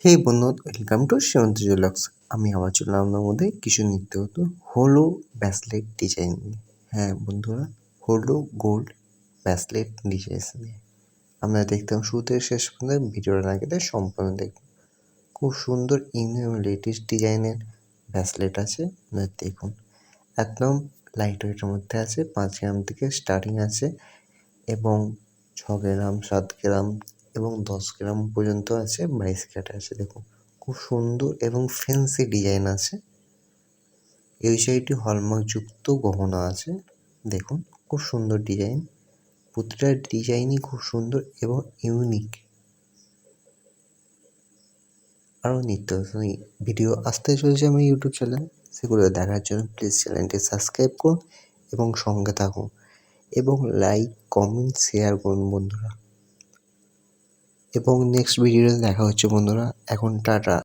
হে বন্ধু, welcome to সীমান্ত jewellers. আমি আবার চললাম আপনার মধ্যে কিছু নিত্য হতো হলো ব্যাসলেট ডিজাইন নিয়ে। হ্যাঁ বন্ধুরা, হলো গোল্ড ব্যাসলেট ডিজাইন নিয়ে আমরা দেখতাম শুরু থেকে শেষ পর্যন্ত ভিডিওটা না কেটে সম্পূর্ণ দেখুন। খুব সুন্দর ইউনিক লেটেস্ট ডিজাইনের ব্যাসলেট আছে, আপনারা দেখুন। একদম লাইট ওয়েটের মধ্যে আছে, 5 গ্রাম থেকে স্টার্টিং আছে এবং 6 গ্রাম, 7 গ্রাম এবং 10 গ্রাম পর্যন্ত আছে, 22 ক্যারেট আছে। দেখুন খুব সুন্দর এবং ফ্যান্সি ডিজাইন আছে। এই সাইডে হলমার্কযুক্ত গহনা আছে। দেখুন খুব সুন্দর ডিজাইন, প্রতিটা ডিজাইনই খুব সুন্দর এবং ইউনিক। আরও নিত্য ভিডিও আসতে চলেছে আমার ইউটিউব চ্যানেল, সেগুলো দেখার জন্য প্লিজ চ্যানেলটি সাবস্ক্রাইব করুন এবং সঙ্গে থাকুন এবং লাইক, কমেন্ট, শেয়ার করুন বন্ধুরা। এবং নেক্সট ভিডিওতে দেখা হচ্ছে বন্ধুরা। এখন টাটা।